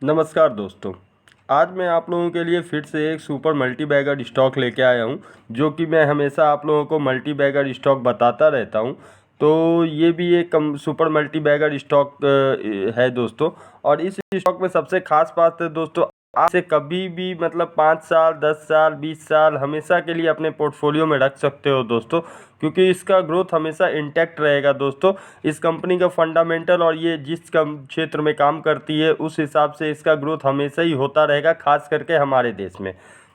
नमस्कार दोस्तों। आज मैं आप लोगों के लिए फिर से एक सुपर मल्टी बैगर स्टॉक लेके आया हूँ, जो कि मैं हमेशा आप लोगों को मल्टी बैगर स्टॉक बताता रहता हूँ। तो ये भी एक सुपर मल्टी बैगर स्टॉक है दोस्तों। और इस स्टॉक में सबसे खास बात है दोस्तों, आप इसे कभी भी मतलब 5 साल 10 साल 20 साल हमेशा के लिए अपने पोर्टफोलियो में रख सकते हो दोस्तों, क्योंकि इसका ग्रोथ हमेशा इंटैक्ट रहेगा दोस्तों। इस कंपनी का फंडामेंटल और ये जिस क्षेत्र में काम करती है उस हिसाब से इसका ग्रोथ हमेशा ही होता रहेगा, खास करके हमारे देश में।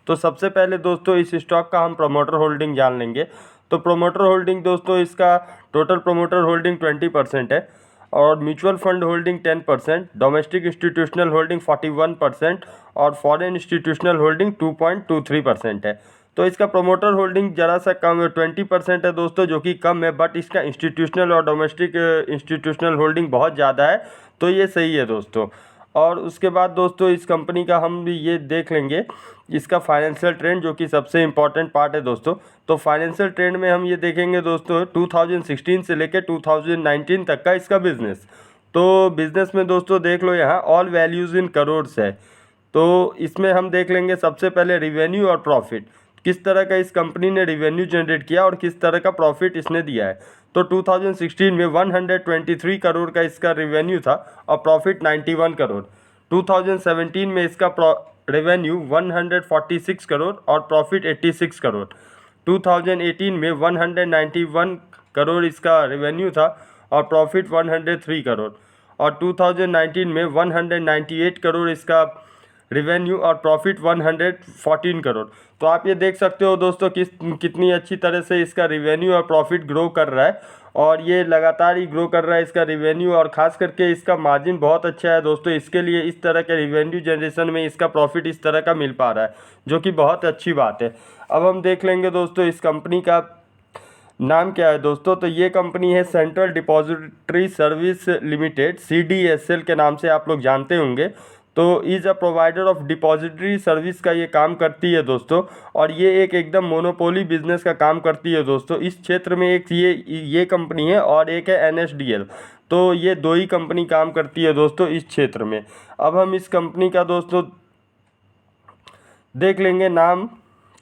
तो सबसे पहले दोस्तों इस स्टॉक का हम प्रमोटर होल्डिंग जान लेंगे। तो प्रमोटर होल्डिंग दोस्तों, इसका टोटल प्रमोटर होल्डिंग 20% है, और mutual fund holding 10%, domestic institutional holding 41% और फॉरेन इंस्टीट्यूशनल होल्डिंग 2.23% है। तो इसका प्रमोटर होल्डिंग ज़रा सा कम 20% है दोस्तों, जो कि कम है, बट इसका इंस्टीट्यूशनल और डोमेस्टिक इंस्टीट्यूशनल होल्डिंग बहुत ज़्यादा है, तो ये सही है दोस्तों। और उसके बाद दोस्तों इस कंपनी का हम भी ये देख लेंगे इसका फाइनेंशियल ट्रेंड, जो कि सबसे इम्पॉर्टेंट पार्ट है दोस्तों। तो फाइनेंशियल ट्रेंड में हम ये देखेंगे दोस्तों 2016 से लेकर 2019 तक का इसका बिजनेस। तो बिजनेस में दोस्तों देख लो, यहाँ ऑल वैल्यूज़ इन करोड्स है। तो इसमें हम देख लेंगे सबसे पहले रिवेन्यू और प्रॉफिट, किस तरह का इस कंपनी ने रिवेन्यू जनरेट किया और किस तरह का प्रॉफिट इसने दिया है। तो 2016 में 123 करोड़ का इसका रिवेन्यू था और प्रॉफिट 91 करोड़। 2017 में इसका रेवेन्यू 146 करोड़ और प्रॉफिट 86 करोड़। 2018 में 191 करोड़ इसका रेवेन्यू था और प्रॉफिट 103 करोड़। और 2019 में 198 करोड़ इसका रिवेन्यू और प्रॉफिट 114 करोड़। तो आप ये देख सकते हो दोस्तों कितनी अच्छी तरह से इसका रिवेन्यू और प्रॉफिट ग्रो कर रहा है, और ये लगातार ही ग्रो कर रहा है इसका रिवेन्यू, और ख़ास करके इसका मार्जिन बहुत अच्छा है दोस्तों। इसके लिए इस तरह के रिवेन्यू जनरेशन में इसका प्रॉफिट इस तरह का मिल पा रहा है, जो कि बहुत अच्छी बात है। अब हम देख लेंगे दोस्तों इस कंपनी का नाम क्या है दोस्तों। तो ये कंपनी है central depository service limited, CDSL के नाम से आप लोग जानते होंगे। तो is a provider of depository service का ये काम करती है दोस्तों, और ये एक एकदम मोनोपोली बिजनेस का काम करती है दोस्तों। इस क्षेत्र में एक ये कंपनी है और एक है NSDL। तो ये दो ही कंपनी काम करती है दोस्तों इस क्षेत्र में। अब हम इस कंपनी का दोस्तों देख लेंगे नाम।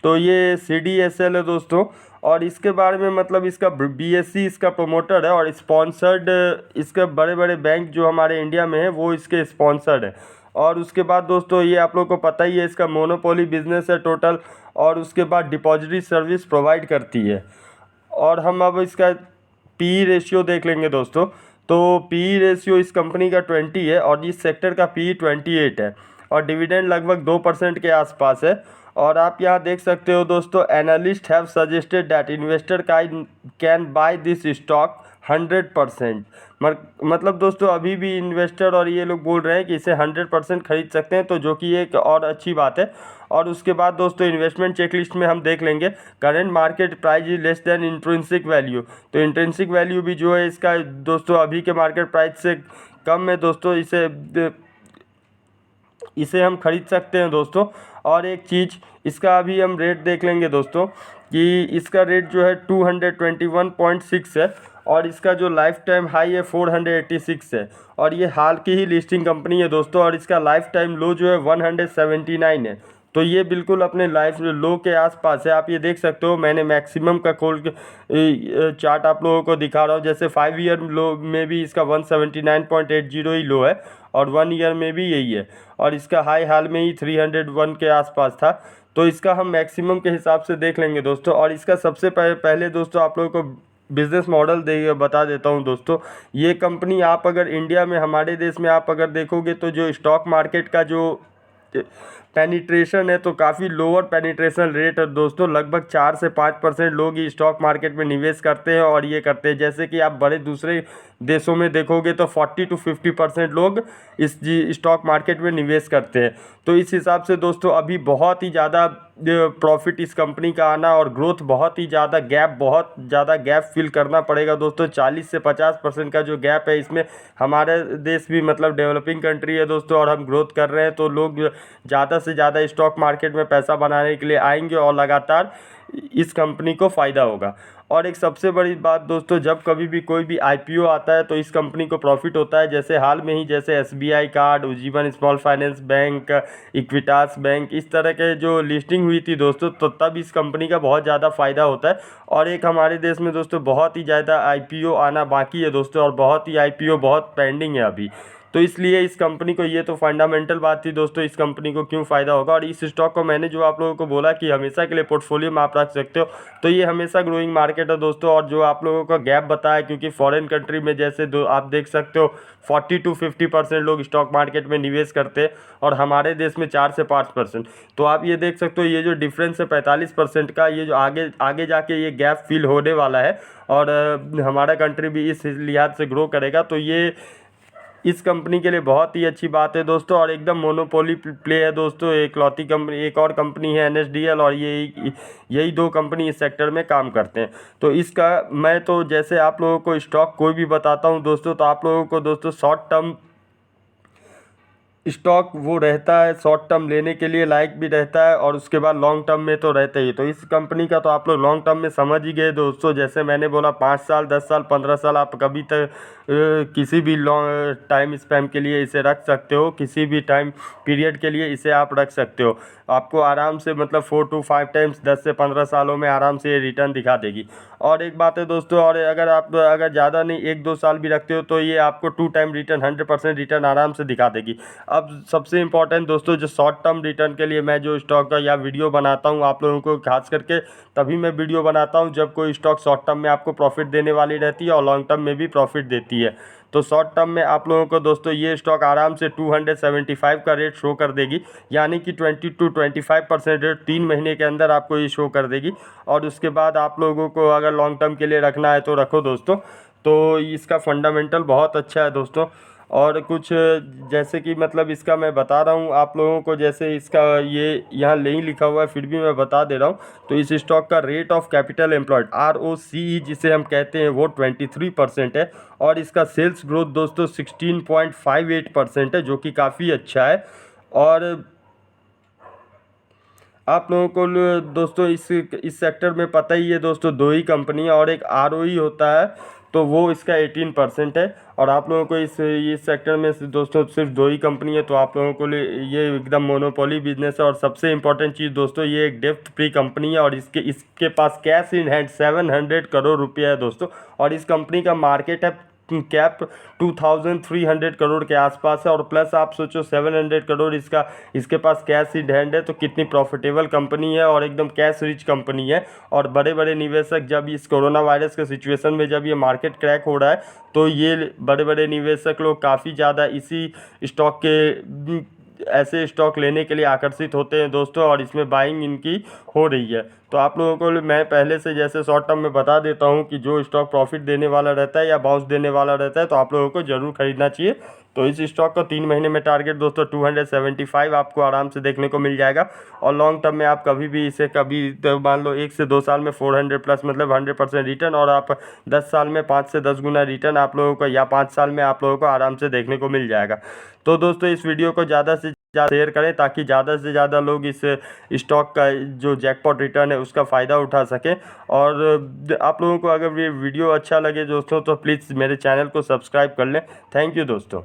तो ये CDSL है दोस्तों, और इसके बारे में मतलब इसका BSE इसका प्रमोटर है, और स्पॉन्सर्ड इसके बड़े बड़े बैंक जो हमारे इंडिया में है वो इसके स्पॉन्सर्ड है। और उसके बाद दोस्तों ये आप लोग को पता ही है, इसका मोनोपोली बिजनेस है टोटल, और उसके बाद डिपॉजिटरी सर्विस प्रोवाइड करती है। और हम अब इसका PE रेशियो देख लेंगे दोस्तों। तो PE रेशियो इस कंपनी का 20 है, और इस सेक्टर का PE 28 है, और डिविडेंड लगभग 2% के आसपास है। और आप यहाँ देख सकते हो दोस्तों, analyst have suggested that investor can by this stock 100%। मतलब दोस्तों अभी भी इन्वेस्टर और ये लोग बोल रहे हैं कि इसे 100% खरीद सकते हैं, तो जो कि एक और अच्छी बात है। और उसके बाद दोस्तों इन्वेस्टमेंट चेकलिस्ट में हम देख लेंगे current market price is less than intrinsic value. तो इंट्रिंसिक वैल्यू भी जो है इसका दोस्तों अभी के मार्केट प्राइस से कम है दोस्तों, इसे हम खरीद सकते हैं दोस्तों। और एक चीज़, इसका अभी हम रेट देख लेंगे दोस्तों कि इसका रेट जो है 221.6 है, और इसका जो लाइफ टाइम हाई है 486 है, और ये हाल की ही लिस्टिंग कंपनी है दोस्तों। और इसका लाइफ टाइम लो जो है 179 है। तो ये बिल्कुल अपने लाइफ लो के आसपास है। आप ये देख सकते हो, मैंने मैक्सिमम का खोल के चार्ट आप लोगों को दिखा रहा हूँ। जैसे 5 ईयर लो में भी इसका 179.80 ही लो है, और 1 ईयर में भी यही है, और इसका हाई हाल में ही 301 के आसपास था। तो इसका हम मैक्सिमम के हिसाब से देख लेंगे दोस्तों। और इसका सबसे पहले दोस्तों आप लोगों को बिज़नेस मॉडल बता देता हूं दोस्तों। ये कंपनी आप अगर इंडिया में हमारे देश में आप अगर देखोगे, तो जो स्टॉक मार्केट का जो पेनिट्रेशन है, तो काफ़ी लोअर पेनिट्रेशन रेट है दोस्तों। लगभग 4 से 5% लोग ही स्टॉक मार्केट में निवेश करते हैं और ये करते हैं। जैसे कि आप बड़े दूसरे देशों में देखोगे तो 40 to 50% लोग इस स्टॉक मार्केट में निवेश करते हैं। तो इस हिसाब से दोस्तों अभी बहुत ही ज़्यादा प्रॉफिट इस कंपनी का आना और ग्रोथ बहुत ज़्यादा गैप फिल करना पड़ेगा दोस्तों। 40 से 50% का जो गैप है, इसमें हमारे देश भी मतलब डेवलपिंग कंट्री है दोस्तों, और हम ग्रोथ कर रहे हैं, तो लोग ज़्यादा से ज़्यादा स्टॉक मार्केट में पैसा बनाने के लिए आएंगे और लगातार इस कंपनी को फ़ायदा होगा। और एक सबसे बड़ी बात दोस्तों, जब कभी भी कोई भी आईपीओ आता है तो इस कंपनी को प्रॉफिट होता है। जैसे हाल में ही जैसे SBI card, Ujjivan small finance bank, Equitas bank, इस तरह के जो लिस्टिंग हुई थी दोस्तों, तो तब इस कंपनी का बहुत ज़्यादा फ़ायदा होता है। और एक हमारे देश में दोस्तों बहुत ही ज़्यादा आईपीओ आना बाकी है दोस्तों, और बहुत ही आईपीओ बहुत पेंडिंग है अभी। तो इसलिए इस कंपनी को, ये तो फंडामेंटल बात थी दोस्तों, इस कंपनी को क्यों फ़ायदा होगा। और इस स्टॉक को मैंने जो आप लोगों को बोला कि हमेशा के लिए पोर्टफोलियो में आप रख सकते हो, तो ये हमेशा ग्रोइंग मार्केट है दोस्तों। और जो आप लोगों का गैप बताया, क्योंकि फॉरेन कंट्री में जैसे दो आप देख सकते हो 40 to 50% लोग स्टॉक मार्केट में निवेश करते हैं, और हमारे देश में 4 से 5%। तो आप ये देख सकते हो, ये जो डिफरेंस है 45% का, ये जो आगे आगे जाके ये गैप फिल होने वाला है, और हमारा कंट्री भी इस लिहाज से ग्रो करेगा। तो ये इस कंपनी के लिए बहुत ही अच्छी बात है दोस्तों। और एकदम मोनोपोली प्ले है दोस्तों, इकलौती कंपनी, एक और कंपनी है एनएसडीएल, और यही दो कंपनी इस सेक्टर में काम करते हैं। तो इसका मैं तो जैसे आप लोगों को स्टॉक कोई भी बताता हूं दोस्तों, तो आप लोगों को दोस्तों शॉर्ट टर्म स्टॉक वो रहता है, शॉर्ट टर्म लेने के लिए लायक भी रहता है, और उसके बाद लॉन्ग टर्म में तो रहता ही। तो इस कंपनी का तो आप लोग लॉन्ग टर्म में समझ ही गए दोस्तों। जैसे मैंने बोला 5 साल, 10 साल, 15 साल, आप कभी तक किसी भी लॉन्ग टाइम स्पैम के लिए इसे रख सकते हो, किसी भी टाइम पीरियड के लिए इसे आप रख सकते हो। आपको आराम से मतलब 4 to 5 टाइम्स 10 से 15 सालों में आराम से ये रिटर्न दिखा देगी। और एक बात है दोस्तों, और अगर आप ज़्यादा नहीं 1-2 साल भी रखते हो, तो ये आपको 2 टाइम रिटर्न 100% रिटर्न आराम से दिखा देगी। अब सबसे इम्पॉर्टेंट दोस्तों, जो शॉर्ट टर्म रिटर्न के लिए मैं जो स्टॉक का या वीडियो बनाता हूँ आप लोगों को, खास करके तभी मैं वीडियो बनाता हूँ जब कोई स्टॉक शॉर्ट टर्म में आपको प्रॉफिट देने वाली रहती है और लॉन्ग टर्म में भी प्रॉफिट देती है। तो शॉर्ट टर्म में आप लोगों को दोस्तों ये स्टॉक आराम से 275 का रेट शो कर देगी, यानी कि 20 to 25% रेट 3 महीने के अंदर आपको ये शो कर देगी। और उसके बाद आप लोगों को अगर लॉन्ग टर्म के लिए रखना है तो रखो दोस्तों। तो इसका फंडामेंटल बहुत अच्छा है दोस्तों। और कुछ जैसे कि मतलब इसका मैं बता रहा हूँ आप लोगों को, जैसे इसका ये यहाँ नहीं लिखा हुआ है फिर भी मैं बता दे रहा हूँ। तो इस स्टॉक का rate of capital employed ROCE जिसे हम कहते हैं वो 23% है। और इसका सेल्स ग्रोथ दोस्तों 16.58% है, जो कि काफ़ी अच्छा है। और आप लोगों को दोस्तों इस सेक्टर में पता ही है दोस्तों, दो ही कंपनी है, और एक ROE होता है, तो वो इसका 18% है। और आप लोगों को इस सेक्टर में दोस्तों सिर्फ दो ही कंपनी है, तो आप लोगों को ये एकदम मोनोपोली बिजनेस है। और सबसे इम्पोर्टेंट चीज़ दोस्तों, ये एक डेप्थ फ्री कंपनी है, और इसके पास कैश इन हैंड 700 करोड़ रुपया है दोस्तों। और इस कंपनी का मार्केट है कैप 2300 करोड़ के आसपास है। और प्लस आप सोचो 700 करोड़ इसके पास कैश इन हैंड है, तो कितनी प्रॉफिटेबल कंपनी है और एकदम कैश रिच कंपनी है। और बड़े बड़े निवेशक जब इस कोरोना वायरस के सिचुएशन में जब ये मार्केट क्रैक हो रहा है, तो ये बड़े बड़े निवेशक लोग काफ़ी ज़्यादा इसी स्टॉक के ऐसे स्टॉक लेने के लिए आकर्षित होते हैं दोस्तों, और इसमें बाइंग इनकी हो रही है। तो आप लोगों को मैं पहले से जैसे शॉर्ट टर्म में बता देता हूं कि जो स्टॉक प्रॉफिट देने वाला रहता है या बाउंस देने वाला रहता है, तो आप लोगों को ज़रूर खरीदना चाहिए। तो इस स्टॉक का 3 महीने में टारगेट दोस्तों 275 आपको आराम से देखने को मिल जाएगा। और लॉन्ग टर्म में आप कभी भी इसे कभी तो मान लो 1 से 2 साल में 400 प्लस मतलब 100% रिटर्न, और आप 10 साल में 5 से 10 गुना रिटर्न आप लोगों को, या 5 साल में आप लोगों को आराम से देखने को मिल जाएगा। तो दोस्तों इस वीडियो को ज़्यादा से ज़्यादा शेयर करें, ताकि ज़्यादा से ज़्यादा लोग इस स्टॉक का जो जैकपॉट रिटर्न है उसका फ़ायदा उठा सकें। और आप लोगों को अगर ये वीडियो अच्छा लगे दोस्तों, तो प्लीज़ मेरे चैनल को सब्सक्राइब कर लें। थैंक यू दोस्तों।